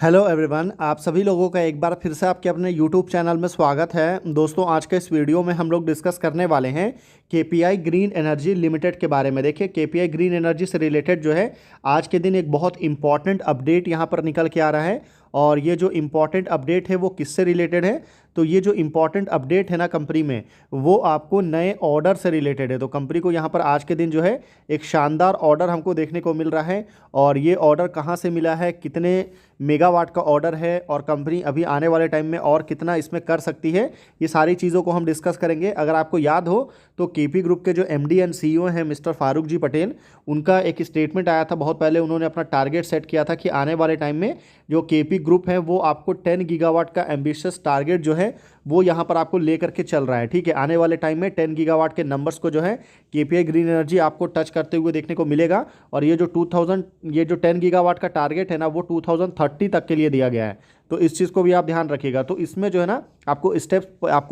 Hello everyone, आप सभी लोगों का एक बार फिर से आपके अपने यूट्यूब चैनल में स्वागत है। दोस्तों, आज के इस वीडियो में हम लोग डिस्कस करने वाले हैं केपीआई ग्रीन एनर्जी लिमिटेड के बारे में। देखिए, केपीआई ग्रीन एनर्जी से रिलेटेड जो है आज के दिन एक बहुत इंपॉर्टेंट अपडेट यहाँ पर निकल के आ रहा है। और ये जो इम्पॉर्टेंट अपडेट है वो किससे रिलेटेड है? तो ये जो इम्पॉर्टेंट अपडेट है ना कंपनी में, वो आपको नए ऑर्डर से रिलेटेड है। तो कंपनी को यहाँ पर आज के दिन जो है एक शानदार ऑर्डर हमको देखने को मिल रहा है। और ये ऑर्डर कहाँ से मिला है, कितने मेगावाट का ऑर्डर है, और कंपनी अभी आने वाले टाइम में और कितना इसमें कर सकती है, ये सारी चीज़ों को हम डिस्कस करेंगे। अगर आपको याद हो तो केपी ग्रुप के जो एमडी एंड सीईओ हैं मिस्टर फारूक जी पटेल, उनका एक स्टेटमेंट आया था बहुत पहले। उन्होंने अपना टारगेट सेट किया था कि आने वाले टाइम में जो केपी ग्रुप है वो आपको 10 गीगावाट का एम्बिशियस टारगेट जो है वो यहाँ पर आपको लेकर के चल रहा है। ठीक है, आने वाले टाइम में 10 गीगावाट के नंबर्स को जो है केपीआई ग्रीन एनर्जी आपको टच करते हुए देखने को मिलेगा। और ये जो 10 गीगावाट का टारगेट है ना, वो 2030 तक के लिए दिया गया है। तो इस चीज़ को भी आप ध्यान रखिएगा। तो इसमें जो है ना आपको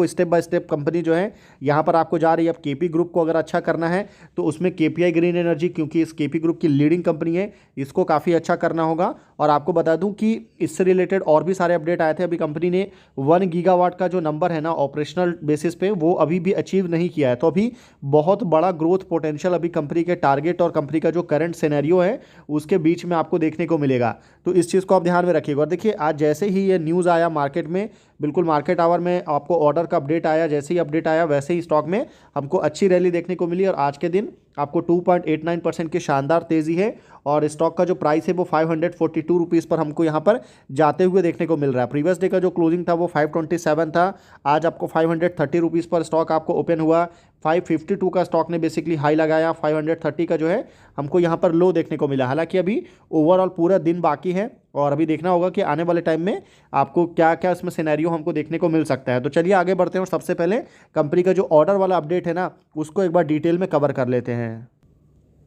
स्टेप बाय स्टेप कंपनी जो है यहाँ पर आपको जा रही है। अब केपी ग्रुप को अगर अच्छा करना है तो उसमें केपीआई ग्रीन एनर्जी, क्योंकि इस केपी ग्रुप की लीडिंग कंपनी है, इसको काफ़ी अच्छा करना होगा। और आपको बता दूं कि इससे रिलेटेड और भी सारे अपडेट आए थे। अभी कंपनी ने 1 गीगावाट का जो नंबर है ना ऑपरेशनल बेसिस पे, वो अभी भी अचीव नहीं किया है। तो अभी बहुत बड़ा ग्रोथ पोटेंशियल अभी कंपनी के टारगेट और कंपनी का जो करंट सिनेरियो है उसके बीच में आपको देखने को मिलेगा। तो इस चीज़ को आप ध्यान में रखिएगा। और देखिए, आज जैसे ही ये न्यूज़ आया मार्केट में, बिल्कुल मार्केट आवर में आपको ऑर्डर का अपडेट आया, जैसे ही अपडेट आया वैसे ही स्टॉक में हमको अच्छी रैली देखने को मिली। और आज के दिन आपको 2.89% की शानदार तेज़ी है। और स्टॉक का जो प्राइस है वो 542 रुपीज़ पर हमको यहाँ पर जाते हुए देखने को मिल रहा है। प्रीवियस डे का जो क्लोजिंग था वो 527 था, आज आपको 530 रुपीज़ पर स्टॉक आपको ओपन हुआ। 552 का स्टॉक ने बेसिकली हाई लगाया, 530 का जो है हमको यहाँ पर लो देखने को मिला। हालांकि अभी ओवरऑल पूरा दिन बाकी है और अभी देखना होगा कि आने वाले टाइम में आपको क्या क्या इसमें सिनेरियो हमको देखने को मिल सकता है। तो चलिए आगे बढ़ते हैं और सबसे पहले कंपनी का जो ऑर्डर वाला अपडेट है ना उसको एक बार डिटेल में कवर कर लेते हैं।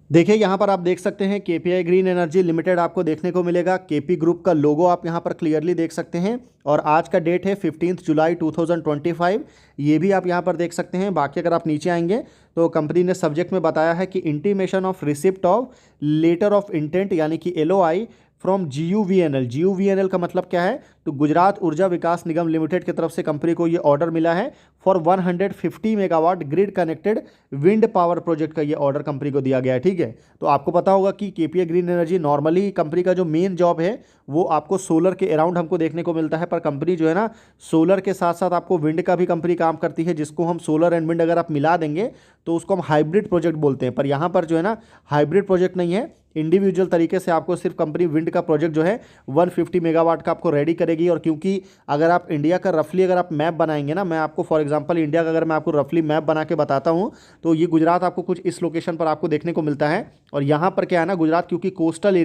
देखिए, यहाँ पर आप देख सकते हैं केपीआई ग्रीन एनर्जी लिमिटेड आपको देखने को मिलेगा। केपी ग्रुप का लोगो आप यहाँ पर क्लियरली देख सकते हैं। और आज का डेट है 15 जुलाई 2025, ये भी आप यहाँ पर देख सकते हैं। बाकी अगर आप नीचे आएंगे तो कंपनी ने सब्जेक्ट में बताया है कि intimation of receipt of letter of intent, यानी कि LOI फ्रॉम GUVNL। GUVNL का मतलब क्या है? तो गुजरात ऊर्जा विकास निगम लिमिटेड की तरफ से कंपनी को ये ऑर्डर मिला है for 150 megawatt grid connected wind power project का ये ऑर्डर कंपनी को दिया गया है। ठीक है, तो आपको पता होगा कि KPI Green energy normally company का जो मेन जॉब है वो आपको सोलर के अराउंड हमको देखने को मिलता है। पर कंपनी जो है ना सोलर के साथ साथ आपको विंड का भी कंपनी काम करती है, जिसको हम सोलर एंड विंड अगर आप मिला देंगे तो उसको हम हाइब्रिड प्रोजेक्ट बोलते हैं। पर यहाँ पर जो है ना हाइब्रिड प्रोजेक्ट नहीं है, इंडिविजुअल तरीके से आपको सिर्फ कंपनी विंड का प्रोजेक्ट जो है 150 मेगावाट का आपको रेडी करेगी। और क्योंकि अगर आप इंडिया का रफली अगर आप मैप बनाएंगे ना, मैं आपको फॉर एग्जांपल इंडिया का अगर मैं आपको रफली मैप बना के बताता हूँ तो ये गुजरात आपको कुछ इस लोकेशन पर आपको देखने को मिलता है। और यहाँ पर क्या है ना, गुजरात क्योंकि कोस्टल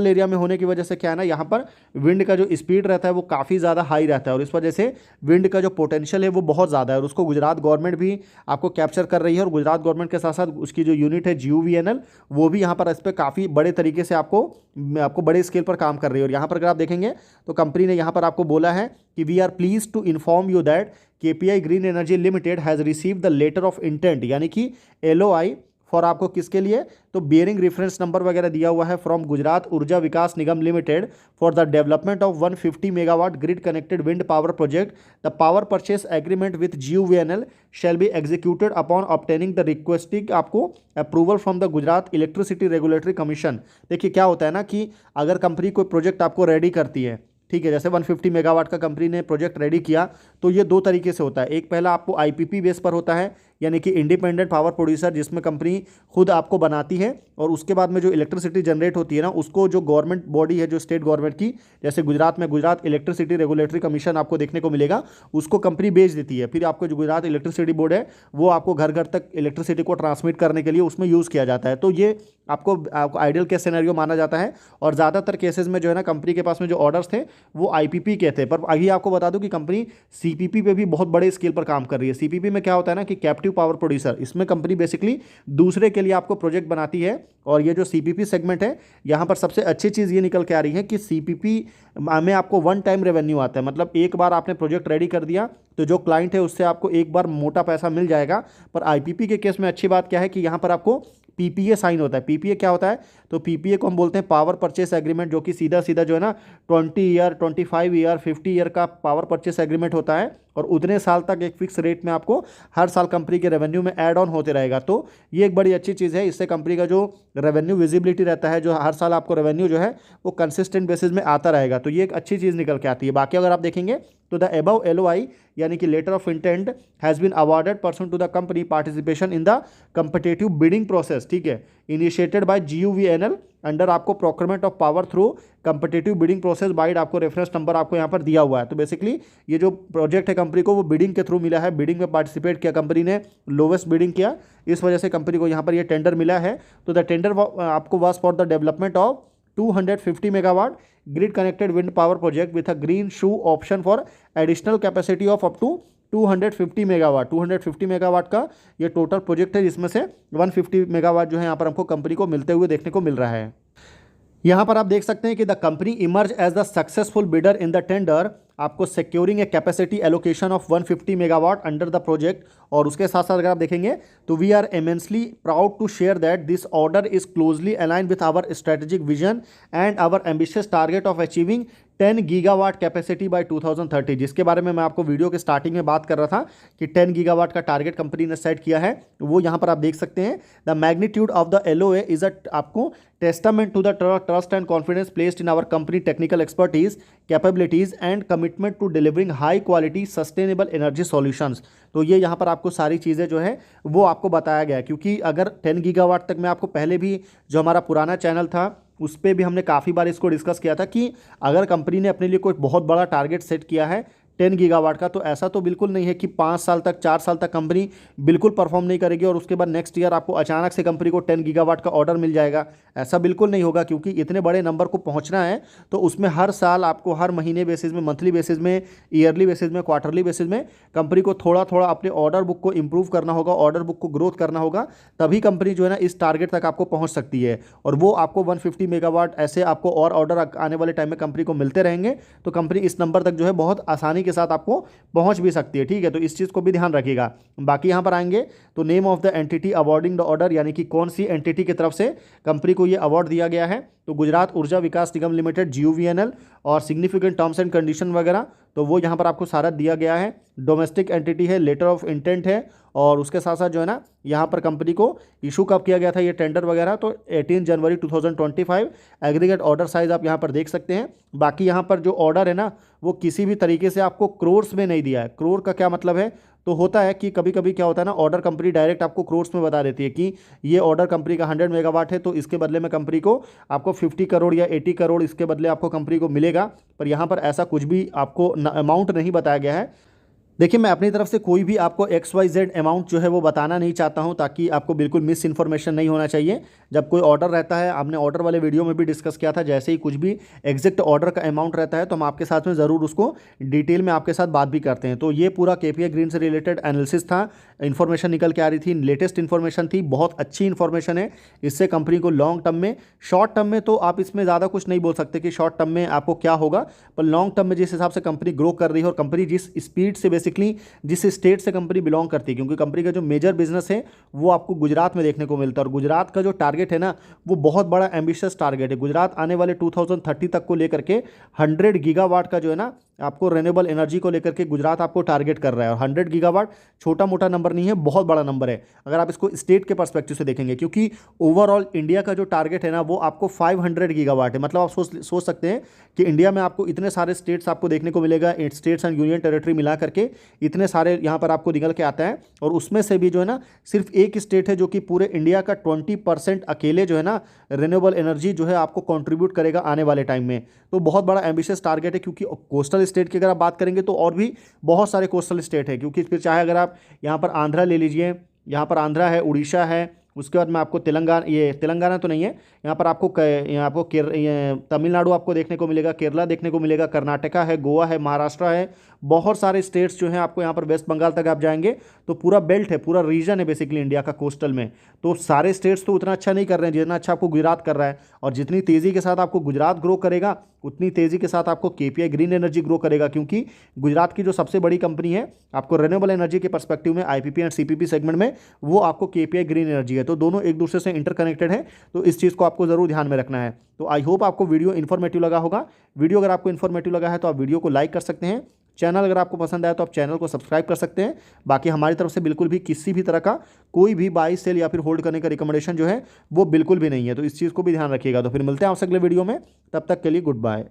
एरिया में होने की वजह से क्या है ना, यहाँ पर विंड का जो स्पीड रहता है वो काफ़ी ज़्यादा हाई रहता है। और इस वजह से विंड का जो पोटेंशियल है वो बहुत ज़्यादा है और उसको गुजरात गवर्नमेंट भी आपको कैप्चर कर रही है। और गुजरात गवर्नमेंट के साथ साथ उसकी जो यूनिट है GUVNL, वो भी यहाँ पर इस पर काफ़ी बड़े तरीके से आपको बड़े स्केल पर काम कर रही है। और यहाँ पर अगर आप देखेंगे तो कंपनी ने यहाँ पर आपको बोला है कि we are please to inform you that KPI Green Energy Limited has receive the letter of intent, यानी कि LOI फॉर आपको किसके लिए, तो बियरिंग रेफरेंस नंबर वगैरह दिया हुआ है from Gujarat Urja Vikas Nigam limited for the development of 150 megawatt grid connected wind power project. The power purchase agreement with GUVNL shall be executed upon obtaining the requesting आपको approval from the Gujarat electricity regulatory commission. देखिए क्या होता है ना कि अगर company कोई project आपको रेडी करती है, ठीक है, जैसे 150 मेगावाट का कंपनी ने प्रोजेक्ट रेडी किया, तो ये दो तरीके से होता है। एक पहला आपको IPP बेस पर होता है, यानी कि इंडिपेंडेंट पावर प्रोड्यूसर, जिसमें कंपनी खुद आपको बनाती है। और उसके बाद में जो इलेक्ट्रिसिटी जनरेट होती है ना, उसको जो गवर्नमेंट बॉडी है जो स्टेट गवर्नमेंट की, जैसे गुजरात में गुजरात इलेक्ट्रिसिटी रेगुलेटरी कमीशन आपको देखने को मिलेगा, उसको कंपनी बेच देती है। फिर आपको जो गुजरात इलेक्ट्रिसिटी बोर्ड है वो आपको घर घर तक इलेक्ट्रिसिटी को ट्रांसमिट करने के लिए उसमें यूज़ किया जाता है। तो ये आपको आइडियल केस सिनेरियो माना जाता है। और ज़्यादातर केसेस में जो है ना कंपनी के पास में जो ऑर्डर्स थे वो IPP के थे। पर अभी आपको बता दूं कि कंपनी CPP पे भी बहुत बड़े स्केल पर काम कर रही है। CPP में क्या होता है ना कि कैप्टिव पावर प्रोड्यूसर, इसमें कंपनी बेसिकली दूसरे के लिए आपको प्रोजेक्ट बनाती है। और ये जो CPP सेगमेंट है, यहाँ पर सबसे अच्छी चीज़ ये निकल के आ रही है कि CPP में आपको वन टाइम रेवेन्यू आता है। मतलब एक बार आपने प्रोजेक्ट रेडी कर दिया तो जो क्लाइंट है उससे आपको एक बार मोटा पैसा मिल जाएगा। पर IPP के केस में अच्छी बात क्या है कि यहाँ पर आपको पीपीए साइन होता है। पीपीए क्या होता है? तो पीपीए को हम बोलते हैं पावर परचेस एग्रीमेंट, जो कि सीधा सीधा जो है ना 20 ईयर, 25 ईयर, 50 ईयर का पावर परचेस एग्रीमेंट होता है, और उतने साल तक एक फिक्स रेट में आपको हर साल कंपनी के रेवेन्यू में ऐड ऑन होते रहेगा। तो ये एक बड़ी अच्छी चीज़ है, इससे कंपनी का जो रेवेन्यू विजिबिलिटी रहता है, जो हर साल आपको रेवेन्यू जो है वो कंसिस्टेंट बेसिस में आता रहेगा, तो ये एक अच्छी चीज़ निकल के आती है। बाकी अगर आप देखेंगे तो द एबव एलओआई यानी कि letter of intent has been awarded person to the company participation in the competitive bidding process, ठीक है, इनिशिएटेड बाय GUVNL अंडर आपको procurement of power through competitive bidding process bid, आपको reference number आपको यहाँ पर दिया हुआ है। तो बेसिकली ये जो प्रोजेक्ट है कंपनी को वो बिडिंग के थ्रू मिला है, बिडिंग में पार्टिसिपेट किया कंपनी ने, लोवेस्ट बिडिंग किया, इस वजह से कंपनी को यहाँ पर ये टेंडर मिला है। तो द टेंडर आपको was for the development of 250 megawatt grid connected wind power project with a green shoe option for additional capacity of up to 250 megawatt. 250 megawatt का ये टोटल प्रोजेक्ट है, जिसमें से 150 मेगावाट जो है यहाँ पर हमको कंपनी को मिलते हुए देखने को मिल रहा है। यहाँ पर आप देख सकते हैं कि the company emerge as the successful bidder in the tender, आपको securing a capacity allocation of 150 megawatt under the project. और उसके साथ साथ अगर आप देखेंगे तो we are immensely proud to share that this order is closely align with our strategic vision and our ambitious target of achieving 10 gigawatt capacity by 2030, जिसके बारे में मैं आपको वीडियो के स्टार्टिंग में बात कर रहा था कि 10 गीगावाट का टारगेट कंपनी ने सेट किया है, वो यहाँ पर आप देख सकते हैं। The magnitude of the LOA is आपको testament to the trust and confidence placed in our company technical expertise, capabilities and commitment to delivering high quality sustainable energy solutions. तो ये यहाँ पर आपको सारी चीज़ें जो है वो आपको बताया गया है, क्योंकि अगर 10 गीगावाट तक मैं आपको पहले भी जो हमारा पुराना चैनल था उस पर भी हमने काफ़ी बार इसको डिस्कस किया था कि अगर कंपनी ने अपने लिए कोई बहुत बड़ा टारगेट सेट किया है 10 गीगावाट का, तो ऐसा तो बिल्कुल नहीं है कि 5 साल तक 4 साल तक कंपनी बिल्कुल परफॉर्म नहीं करेगी और उसके बाद नेक्स्ट ईयर आपको अचानक से कंपनी को 10 गीगावाट का ऑर्डर मिल जाएगा। ऐसा बिल्कुल नहीं होगा, क्योंकि इतने बड़े नंबर को पहुंचना है तो उसमें हर साल आपको हर महीने बेसिस में, मंथली बेसिस में, ईयरली बेसिस में, क्वार्टरली बेसिस में कंपनी को थोड़ा थोड़ा अपने ऑर्डर बुक को इंप्रूव करना होगा, ऑर्डर बुक को ग्रोथ करना होगा, तभी कंपनी जो है ना इस टारगेट तक आपको पहुँच सकती है। और वो आपको 150 मेगावाट ऐसे आपको और ऑर्डर आने वाले टाइम में कंपनी को मिलते रहेंगे, तो कंपनी इस नंबर तक जो है बहुत आसानी के साथ आपको पहुंच भी सकती है, ठीक है। तो इस चीज़ को भी ध्यान रखिएगा। बाकी यहाँ पर आएंगे तो name of the entity awarding the order, यानी कि कौन सी एंटिटी की तरफ से कंपनी को ये अवार्ड दिया गया है, तो गुजरात ऊर्जा विकास निगम लिमिटेड GUVNL, और सिग्निफिकेंट टर्म्स एंड कंडीशन वगैरह तो वो यहाँ पर आपको सारा दिया गया है। डोमेस्टिक एंटिटी है, लेटर ऑफ इंटेंट है, और उसके साथ साथ जो है ना यहाँ पर कंपनी को इशू कब किया गया था ये टेंडर वगैरह, तो 18 जनवरी 2025। एग्रीगेट ऑर्डर साइज आप यहाँ पर देख सकते हैं। बाकी यहाँ पर जो ऑर्डर है ना वो किसी भी तरीके से आपको क्रोर्स में नहीं दिया है। क्रोर का क्या मतलब है? तो होता है कि कभी कभी क्या होता है ना, ऑर्डर कंपनी डायरेक्ट आपको क्रोर्स में बता देती है कि ये ऑर्डर कंपनी का 100 मेगावाट है, तो इसके बदले में कंपनी को आपको 50 करोड़ या 80 करोड़ इसके बदले आपको कंपनी को मिलेगा। पर यहाँ पर ऐसा कुछ भी आपको अमाउंट नहीं बताया गया है। देखिए, मैं अपनी तरफ से कोई भी आपको XYZ अमाउंट जो है वो बताना नहीं चाहता हूं, ताकि आपको बिल्कुल मिस इन्फॉर्मेशन नहीं होना चाहिए। जब कोई ऑर्डर रहता है, आपने ऑर्डर वाले वीडियो में भी डिस्कस किया था, जैसे ही कुछ भी एग्जैक्ट ऑर्डर का अमाउंट रहता है तो हम आपके साथ में ज़रूर उसको डिटेल में आपके साथ बात भी करते हैं। तो ये पूरा KPI ग्रीन से रिलेटेड एनालिसिस था, इन्फॉर्मेशन निकल के आ रही थी, लेटेस्ट इन्फॉर्मेशन थी, बहुत अच्छी इन्फॉर्मेशन है। इससे कंपनी को लॉन्ग टर्म में, शॉर्ट टर्म में तो आप इसमें ज़्यादा कुछ नहीं बोल सकते कि शॉर्ट टर्म में आपको क्या होगा, पर लॉन्ग टर्म में जिस हिसाब से कंपनी ग्रो कर रही है और कंपनी जिस स्पीड से, बेसिकली जिस स्टेट से कंपनी बिलोंग करती है, क्योंकि कंपनी का जो मेजर बिजनेस है वो आपको गुजरात में देखने को मिलता है, और गुजरात का जो टारगेट है ना वो बहुत बड़ा एम्बिशियस टारगेट है। गुजरात आने वाले 2030 तक को लेकर के 100 गीगावाट का जो है ना आपको रेन्यूएबल एनर्जी को लेकर के गुजरात आपको टारगेट कर रहा है। और 100 गीगावाट छोटा मोटा नंबर नहीं है, बहुत बड़ा नंबर है अगर आप इसको स्टेट के पर्सपेक्टिव से देखेंगे, क्योंकि ओवरऑल इंडिया का जो टारगेट है ना वो आपको 500 गीगावाट है। मतलब आप सोच सकते हैं कि इंडिया में आपको इतने सारे स्टेट्स आपको देखने को मिलेगा, स्टेट्स एंड यूनियन टेरिटरी मिला करके इतने सारे यहाँ पर आपको निकल के आता है, और उसमें से भी जो है ना सिर्फ एक स्टेट है जो कि पूरे इंडिया का 20% अकेले जो है ना रेन्यूएबल एनर्जी जो है आपको कंट्रीब्यूट करेगा आने वाले टाइम में। तो बहुत बड़ा एम्बिशियस टारगेट है, क्योंकि कोस्टल स्टेट की अगर आप बात करेंगे तो और भी बहुत सारे कोस्टल स्टेट है, क्योंकि फिर चाहे अगर आप यहाँ पर आंध्रा ले लीजिए, यहाँ पर आंध्रा है, उड़ीसा है, उसके बाद में आपको तेलंगाना, ये तेलंगाना तो नहीं है, यहाँ पर आपको यहाँ आपको तमिलनाडु आपको देखने को मिलेगा, केरला देखने को मिलेगा, कर्नाटका है, गोवा है, महाराष्ट्र है, बहुत सारे स्टेट्स जो हैं आपको यहाँ पर वेस्ट बंगाल तक आप जाएंगे तो पूरा बेल्ट है, पूरा रीजन है बेसिकली इंडिया का कोस्टल में। तो सारे स्टेट्स तो उतना अच्छा नहीं कर रहे हैं जितना अच्छा आपको गुजरात कर रहा है, और जितनी तेज़ी के साथ आपको गुजरात ग्रो करेगा उतनी तेज़ी के साथ आपको केपीआई ग्रीन एनर्जी ग्रो करेगा, क्योंकि गुजरात की जो सबसे बड़ी कंपनी है आपको रिन्यूएबल एनर्जी के पर्सपेक्टिव में आईपीपी एंड सीपीपी सेगमेंट में, वो आपको केपीआई ग्रीन एनर्जी है। तो दोनों एक दूसरे से इंटरकनेक्टेड है, तो इस चीज़ को आपको ज़रूर ध्यान में रखना है। तो आई होप आपको वीडियो इन्फॉर्मेटिव लगा होगा। वीडियो अगर आपको इन्फॉर्मेटिव लगा है तो आप वीडियो को लाइक कर सकते हैं। चैनल अगर आपको पसंद आया तो आप चैनल को सब्सक्राइब कर सकते हैं। बाकी हमारी तरफ से बिल्कुल भी किसी भी तरह का कोई भी बाई सेल या फिर होल्ड करने का रिकमेंडेशन जो है वो बिल्कुल भी नहीं है, तो इस चीज़ को भी ध्यान रखिएगा। तो फिर मिलते हैं आपसे अगले वीडियो में, तब तक के लिए गुड बाय।